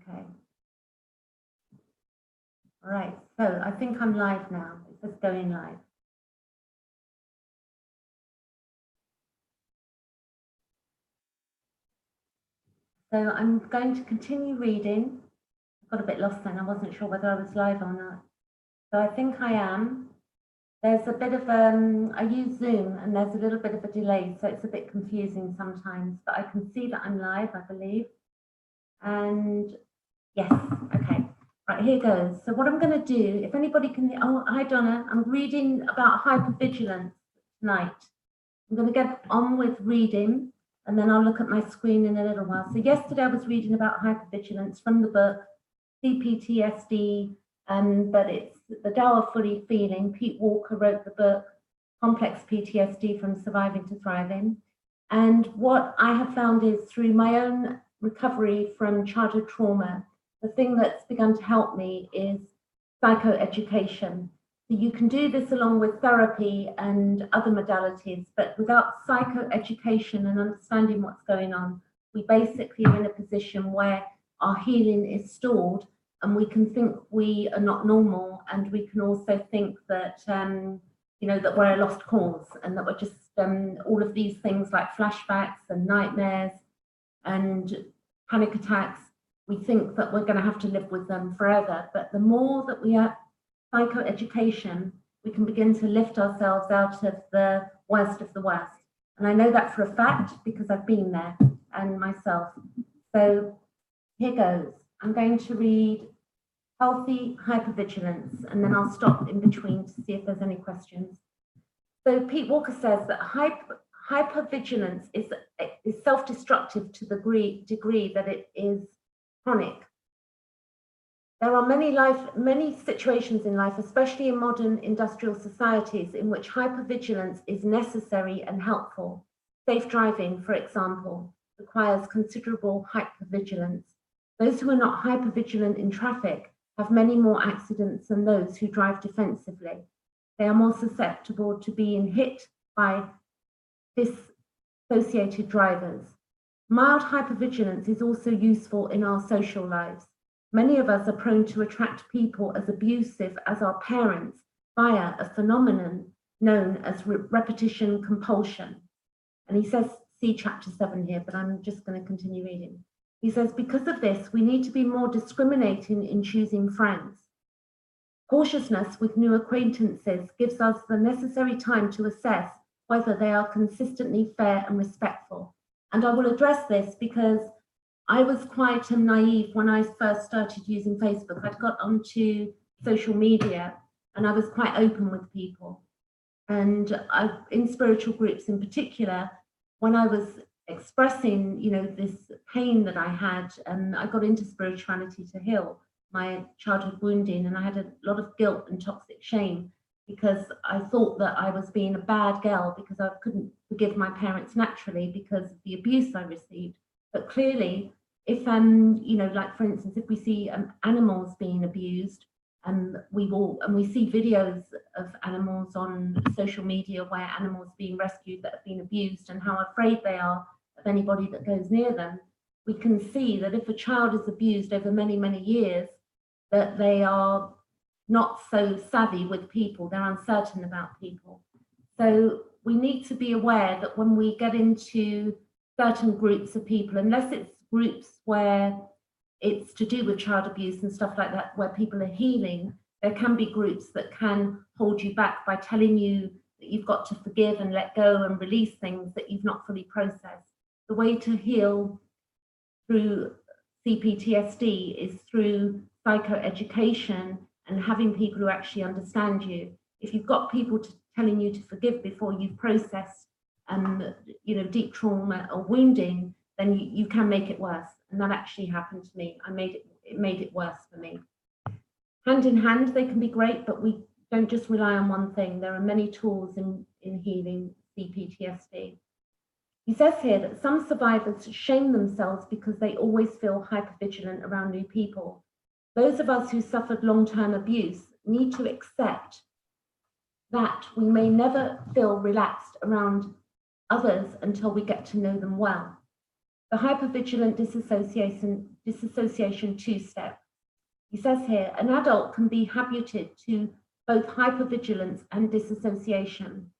Okay. All right, so I think I'm live now. It says going live. So I'm going to continue reading. I got a bit lost then. I wasn't sure whether I was live or not. So I think I am. There's a bit of, I use Zoom and there's a little bit of a delay, so it's a bit confusing sometimes, but I can see that I'm live, I believe. And yes, okay. Right, here goes. So what I'm going to do, if anybody can, oh, hi Donna, I'm reading about hypervigilance tonight. I'm going to get on with reading and then I'll look at my screen in a little while. So yesterday I was reading about hypervigilance from the book C-PTSD, but it's the Tao of Fully feeling. Pete Walker wrote the book Complex PTSD from Surviving to Thriving. And what I have found is through my own recovery from childhood trauma, the thing that's begun to help me is psychoeducation. So you can do this along with therapy and other modalities, but without psychoeducation and understanding what's going on, we basically are in a position where our healing is stalled and we can think we are not normal, and we can also think that, you know, that we're a lost cause and that we're just all of these things like flashbacks and nightmares and panic attacks. We think that we're going to have to live with them forever. But the more that we have psychoeducation, we can begin to lift ourselves out of the worst of the worst. And I know that for a fact because I've been there and myself. So here goes. I'm going to read Healthy Hypervigilance, and then I'll stop in between to see if there's any questions. So Pete Walker says that hypervigilance is self-destructive to the degree that it is chronic. There are many situations in life, especially in modern industrial societies, in which hypervigilance is necessary and helpful. Safe driving, for example, requires considerable hypervigilance. Those who are not hypervigilant in traffic have many more accidents than those who drive defensively. They are more susceptible to being hit by dissociated drivers. Mild hypervigilance is also useful in our social lives. Many of us are prone to attract people as abusive as our parents via a phenomenon known as repetition compulsion. And he says, see chapter 7 here, but I'm just going to continue reading. He says, because of this, we need to be more discriminating in choosing friends. Cautiousness with new acquaintances gives us the necessary time to assess whether they are consistently fair and respectful. And I will address this because I was quite naive when I first started using Facebook. I'd got onto social media and I was quite open with people. And in spiritual groups in particular, when I was expressing, you know, this pain that I had, and I got into spirituality to heal my childhood wounding, and I had a lot of guilt and toxic shame because I thought that I was being a bad girl because I couldn't forgive my parents naturally because of the abuse I received. But clearly, if you know, like for instance, if we see animals being abused, and we see videos of animals on social media where animals being rescued that have been abused and how afraid they are of anybody that goes near them, we can see that if a child is abused over many, many years, that they are not so savvy with people, they're uncertain about people. So we need to be aware that when we get into certain groups of people, unless it's groups where it's to do with child abuse and stuff like that, where people are healing, there can be groups that can hold you back by telling you that you've got to forgive and let go and release things that you've not fully processed. The way to heal through C-PTSD is through psychoeducation and having people who actually understand you. If you've got people telling you to forgive before you've processed you know, deep trauma or wounding, then you can make it worse. And that actually happened to me. It made it worse for me. Hand in hand, they can be great, but we don't just rely on one thing. There are many tools in healing C-PTSD. He says here that some survivors shame themselves because they always feel hypervigilant around new people. Those of us who suffered long-term abuse need to accept that we may never feel relaxed around others until we get to know them well. The hypervigilant disassociation two-step. He says here, an adult can be habituated to both hypervigilance and disassociation.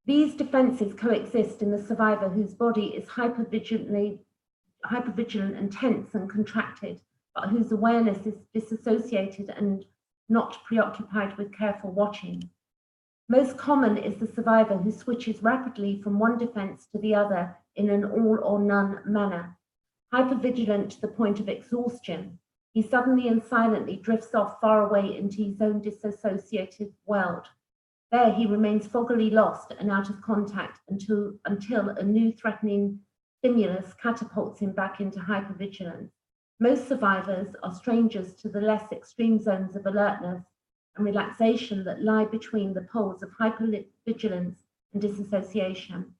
These defenses coexist in the survivor whose body is hypervigilant and tense and contracted, but whose awareness is disassociated and not preoccupied with careful watching. Most common is the survivor who switches rapidly from one defense to the other in an all or none manner. Hypervigilant to the point of exhaustion, he suddenly and silently drifts off far away into his own disassociated world. There he remains foggily lost and out of contact until a new threatening stimulus catapults him back into hypervigilance. Most survivors are strangers to the less extreme zones of alertness and relaxation that lie between the poles of hypervigilance and disassociation.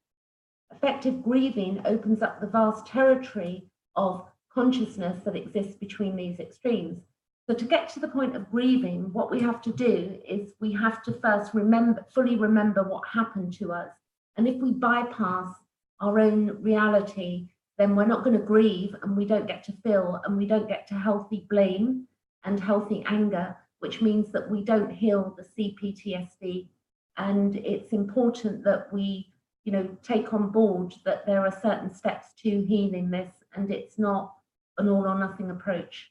Effective grieving opens up the vast territory of consciousness that exists between these extremes. So to get to the point of grieving, what we have to do is we have to first fully remember what happened to us. And if we bypass our own reality, then we're not going to grieve, and we don't get to feel, and we don't get to healthy blame and healthy anger, which means that we don't heal the C-PTSD. And it's important that we, take on board that there are certain steps to healing this, and it's not an all or nothing approach.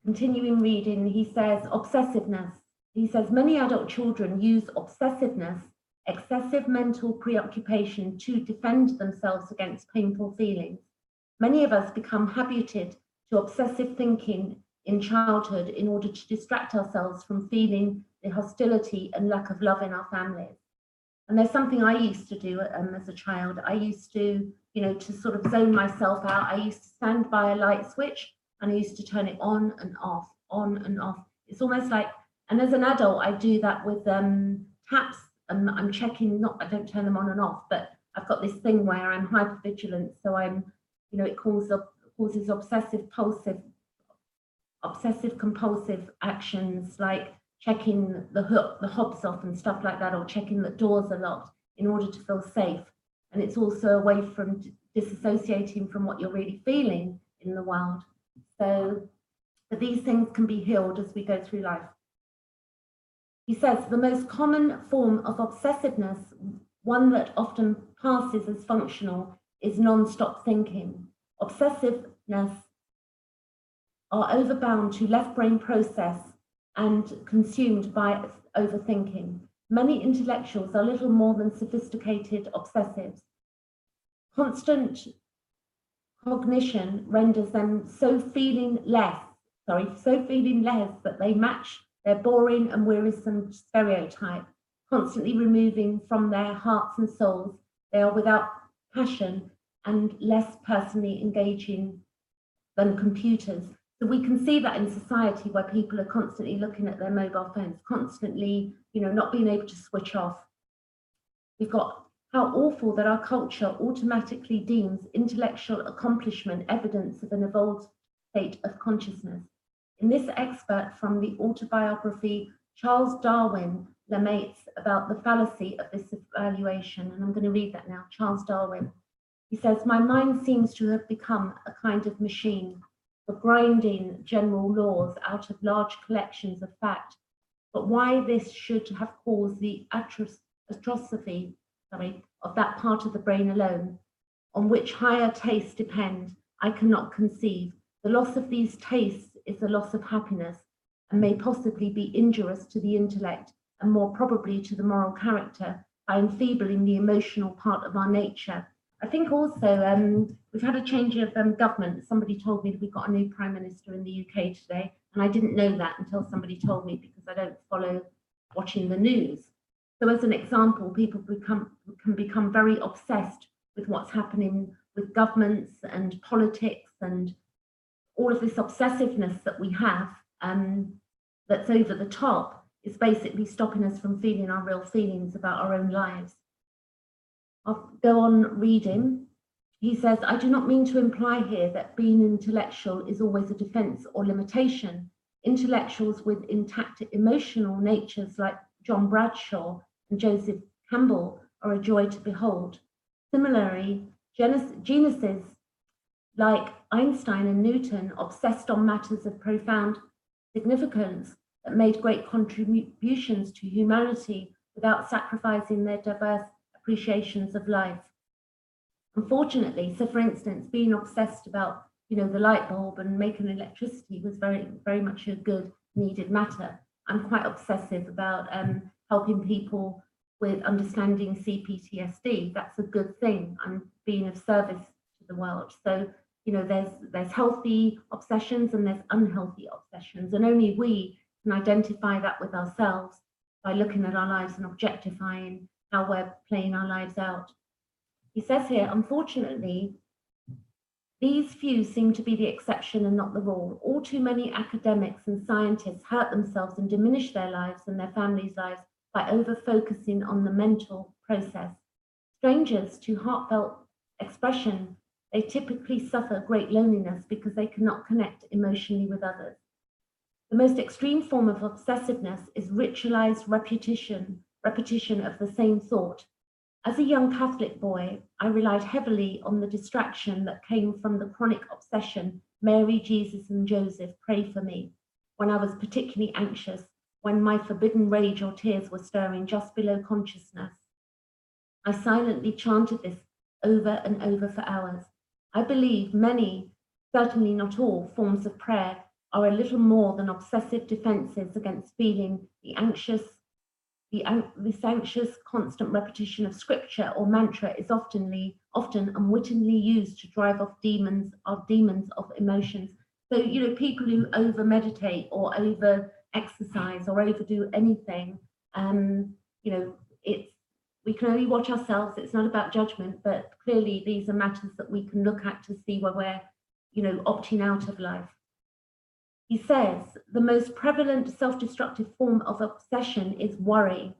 Continuing reading, he says, obsessiveness. He says, many adult children use obsessiveness, excessive mental preoccupation, to defend themselves against painful feelings. Many of us become habituated to obsessive thinking in childhood in order to distract ourselves from feeling the hostility and lack of love in our families. And there's something I used to do as a child. I used to, to sort of zone myself out. I used to stand by a light switch and I used to turn it on and off, on and off. It's almost like, and as an adult, I do that with taps. And I'm checking, I don't turn them on and off, but I've got this thing where I'm hypervigilant. So I'm, it causes obsessive compulsive actions like checking the hobs off and stuff like that, or checking that doors are locked in order to feel safe. And it's also a way from disassociating from what you're really feeling in the world. So but these things can be healed as we go through life. He says the most common form of obsessiveness, one that often passes as functional, is non-stop thinking. Obsessiveness are overbound to left brain process and consumed by overthinking. Many intellectuals are little more than sophisticated obsessives. Constant cognition renders them so feeling less that they match their boring and wearisome stereotype, constantly removing from their hearts and souls. They are without passion and less personally engaging than computers. So we can see that in society where people are constantly looking at their mobile phones, constantly, not being able to switch off. We've got how awful that our culture automatically deems intellectual accomplishment evidence of an evolved state of consciousness. In this excerpt from the autobiography, Charles Darwin laments about the fallacy of this evaluation, and I'm going to read that now. Charles Darwin. He says, my mind seems to have become a kind of machine for grinding general laws out of large collections of fact. But why this should have caused the atrophy of that part of the brain alone, on which higher tastes depend, I cannot conceive. The loss of these tastes is the loss of happiness, and may possibly be injurious to the intellect, and more probably to the moral character, by enfeebling the emotional part of our nature. I think also we've had a change of government. Somebody told me that we've got a new Prime Minister in the UK today, and I didn't know that until somebody told me, because I don't follow watching the news. So as an example, people can become very obsessed with what's happening with governments and politics, and all of this obsessiveness that we have that's over the top is basically stopping us from feeling our real feelings about our own lives. I'll go on reading. He says, I do not mean to imply here that being intellectual is always a defense or limitation. Intellectuals with intact emotional natures like John Bradshaw and Joseph Campbell are a joy to behold. Similarly, Geniuses like Einstein and Newton obsessed on matters of profound significance that made great contributions to humanity without sacrificing their diverse appreciations of life. Unfortunately, so for instance, being obsessed about the light bulb and making electricity was very, very much a good, needed matter. I'm quite obsessive about helping people with understanding C-PTSD. That's a good thing. I'm being of service to the world. So, there's healthy obsessions and there's unhealthy obsessions, and only we can identify that with ourselves by looking at our lives and objectifying how we're playing our lives out. He says here, unfortunately, these few seem to be the exception and not the rule. All too many academics and scientists hurt themselves and diminish their lives and their families' lives by over-focusing on the mental process. Strangers to heartfelt expression, they typically suffer great loneliness because they cannot connect emotionally with others. The most extreme form of obsessiveness is ritualized repetition of the same thought. As a young Catholic boy, I relied heavily on the distraction that came from the chronic obsession, Mary, Jesus, and Joseph, pray for me, when I was particularly anxious, when my forbidden rage or tears were stirring just below consciousness. I silently chanted this over and over for hours. I believe many, certainly not all, forms of prayer are a little more than obsessive defenses against feeling this anxious constant repetition of scripture or mantra is often unwittingly used to drive off demons of emotions. So, people who over meditate or over exercise or overdo anything, we can only watch ourselves. It's not about judgment, but clearly these are matters that we can look at to see where we're, opting out of life. He says the most prevalent self-destructive form of obsession is worry.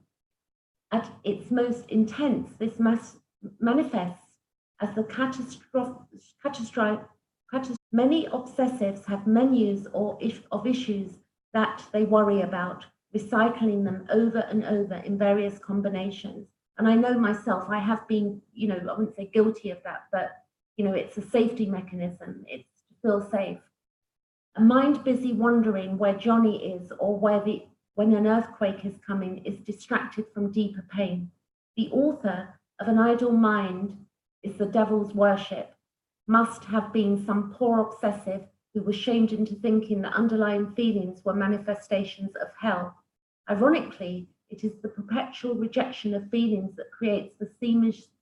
At its most intense, this manifests as the catastrophic. Many obsessives have menus of issues that they worry about, recycling them over and over in various combinations. And I know myself, I have been, I wouldn't say guilty of that, but, it's a safety mechanism. It's to feel safe. A mind busy wondering where Johnny is or when an earthquake is coming is distracted from deeper pain. The author of an idle mind is the devil's worship. Must have been some poor obsessive who was shamed into thinking that underlying feelings were manifestations of hell. Ironically, it is the perpetual rejection of feelings that creates the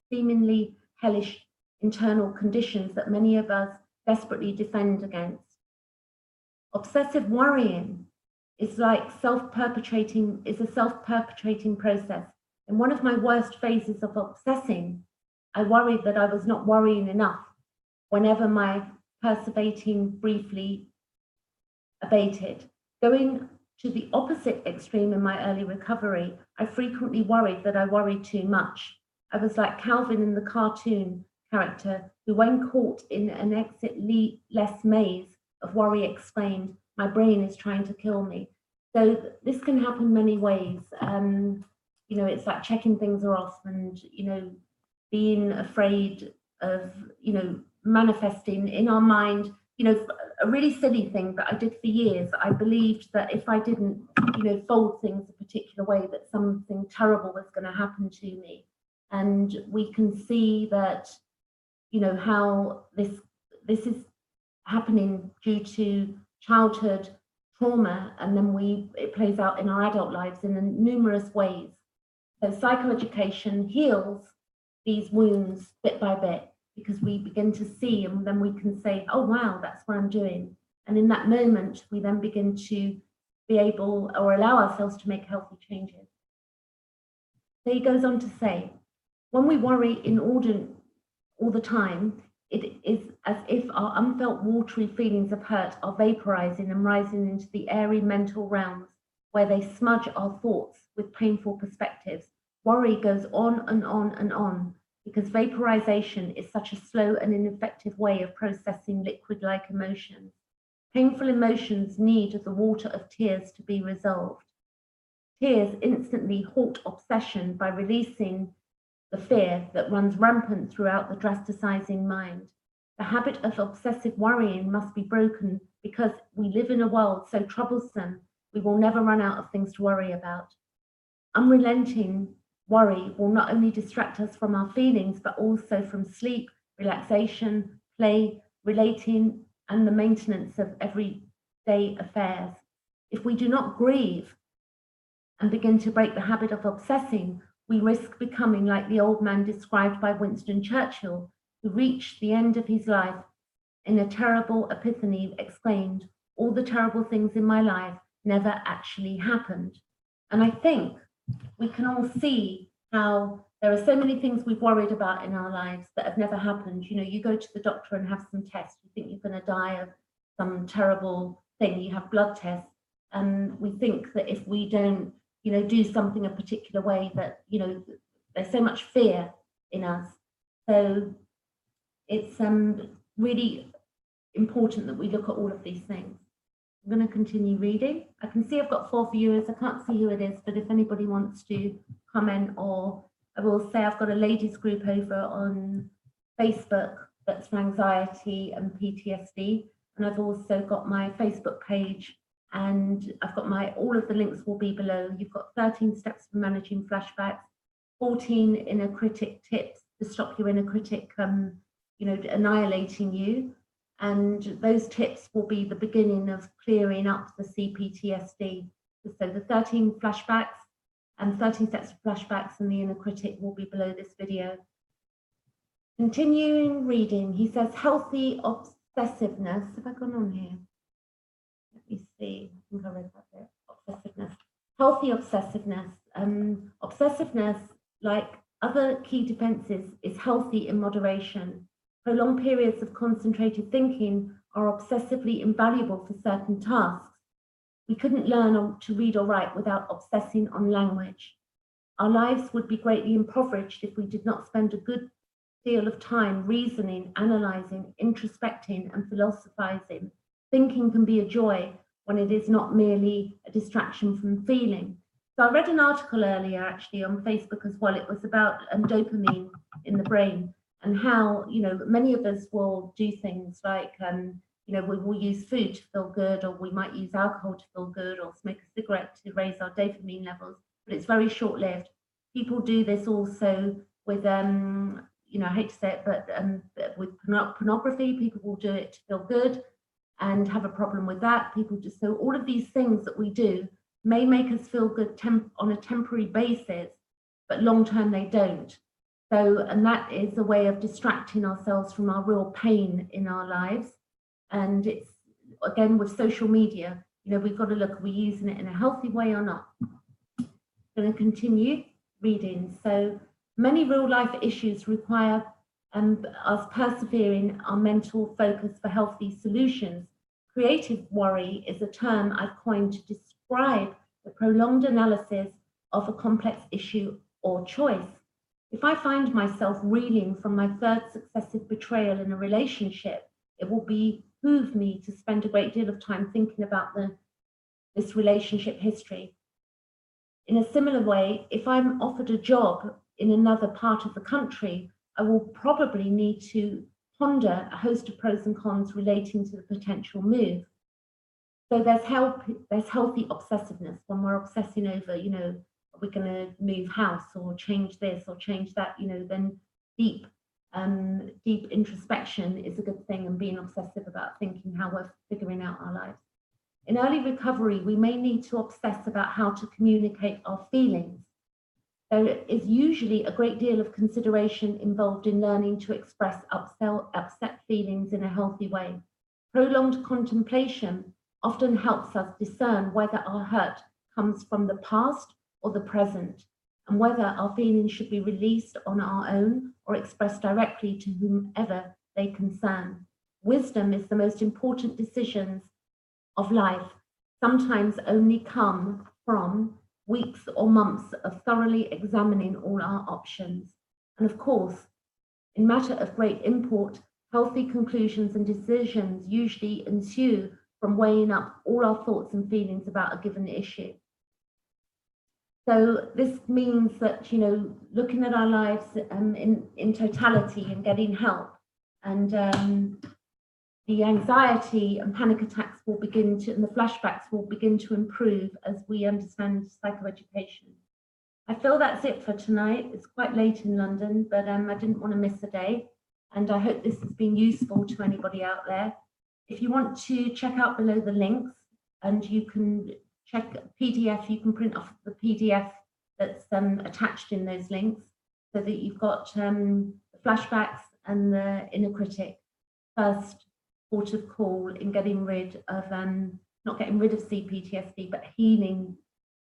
seemingly hellish internal conditions that many of us desperately defend against. Obsessive worrying is a self-perpetrating process. In one of my worst phases of obsessing, I worried that I was not worrying enough whenever my perseverating briefly abated. Going to the opposite extreme in my early recovery, I frequently worried that I worried too much. I was like Calvin in the cartoon character who, when caught in an exit-less maze of worry, exclaimed, "My brain is trying to kill me." So this can happen many ways. It's like checking things are off and, being afraid of, manifesting in our mind. A really silly thing that I did for years, I believed that if I didn't, fold things a particular way, that something terrible was going to happen to me. And we can see that, how this is happening due to childhood trauma, and then it plays out in our adult lives in numerous ways. So psychoeducation heals these wounds bit by bit, because we begin to see, and then we can say, oh wow, that's what I'm doing. And in that moment, we then begin to be able or allow ourselves to make healthy changes. So he goes on to say, when we worry inordinate all the time, it is as if our unfelt watery feelings of hurt are vaporizing and rising into the airy mental realms where they smudge our thoughts with painful perspectives. Worry goes on and on and on because vaporization is such a slow and ineffective way of processing liquid-like emotions. Painful emotions need the water of tears to be resolved. Tears instantly halt obsession by releasing the fear that runs rampant throughout the drasticizing mind. The habit of obsessive worrying must be broken because we live in a world so troublesome, we will never run out of things to worry about. Unrelenting worry will not only distract us from our feelings, but also from sleep, relaxation, play, relating, and the maintenance of everyday affairs. If we do not grieve and begin to break the habit of obsessing, we risk becoming like the old man described by Winston Churchill, who reached the end of his life in a terrible epiphany, exclaimed, "All the terrible things in my life never actually happened." And I think we can all see how there are so many things we've worried about in our lives that have never happened. You know, you go to the doctor and have some tests, you think you're going to die of some terrible thing, you have blood tests, and we think that if we don't, you know, do something a particular way, that, you know, there's so much fear in us. So it's really important that we look at all of these things. I'm going to continue reading. I can see I've got 4 viewers. I can't see who it is, but if anybody wants to comment, or I will say I've got a ladies group over on Facebook that's for anxiety and PTSD. And I've also got my Facebook page, and I've got all of the links will be below. You've got 13 steps for managing flashbacks, 14 inner critic tips to stop your inner critic, you know, annihilating you. And those tips will be the beginning of clearing up the C-PTSD. So the 13 flashbacks and 13 steps of flashbacks and the inner critic will be below this video. Continuing reading, he says, healthy obsessiveness. Have I gone on here? Let me see. I think I read that bit. Obsessiveness. Healthy obsessiveness. Obsessiveness, like other key defenses, is healthy in moderation. Prolonged periods of concentrated thinking are obsessively invaluable for certain tasks. We couldn't learn to read or write without obsessing on language. Our lives would be greatly impoverished if we did not spend a good deal of time reasoning, analyzing, introspecting, and philosophizing. Thinking can be a joy when it is not merely a distraction from feeling. So I read an article earlier, actually, on Facebook as well. It was about dopamine in the brain, and how, you know, many of us will do things like, you know, we will use food to feel good, or we might use alcohol to feel good, or smoke a cigarette to raise our dopamine levels, but it's very short-lived. People do this also with, you know, I hate to say it, but with pornography, people will do it to feel good and have a problem with that. People just, so all of these things that we do may make us feel good on a temporary basis, but long-term they don't. So, and that is a way of distracting ourselves from our real pain in our lives. And it's, again, with social media, you know, we've got to look, are we using it in a healthy way or not? I'm going to continue reading. So many real life issues require us persevering our mental focus for healthy solutions. Creative worry is a term I've coined to describe the prolonged analysis of a complex issue or choice. If I find myself reeling from my third successive betrayal in a relationship, it will behoove me to spend a great deal of time thinking about this relationship history. In a similar way, if I'm offered a job in another part of the country, I will probably need to ponder a host of pros and cons relating to the potential move. So there's healthy obsessiveness when we're obsessing over, you know, are we going to move house or change this or change that, you know, then deep introspection is a good thing, and being obsessive about thinking how we're figuring out our lives. In early recovery, we may need to obsess about how to communicate our feelings. There is usually a great deal of consideration involved in learning to express upset feelings in a healthy way. Prolonged contemplation often helps us discern whether our hurt comes from the past or the present, and whether our feelings should be released on our own or expressed directly to whomever they concern. Wisdom is the most important decisions of life, sometimes only come from weeks or months of thoroughly examining all our options. And of course, in matter of great import, healthy conclusions and decisions usually ensue from weighing up all our thoughts and feelings about a given issue. So this means that, you know, looking at our lives in totality and getting help, and the anxiety and panic attacks will begin to, and the flashbacks will begin to improve as we understand psychoeducation. I feel that's it for tonight. It's quite late in London, but I didn't want to miss a day. And I hope this has been useful to anybody out there. If you want to check out below the links, and you can check PDF, you can print off the PDF that's attached in those links, so that you've got the flashbacks and the inner critic first port of call in getting rid of, not getting rid of C-PTSD, but healing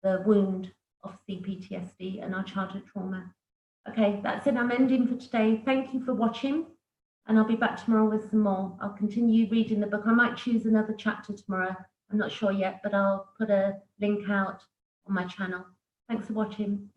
the wound of C-PTSD and our childhood trauma. Okay, that's it. I'm ending for today. Thank you for watching, and I'll be back tomorrow with some more. I'll continue reading the book. I might choose another chapter tomorrow. I'm not sure yet, but I'll put a link out on my channel. Thanks for watching.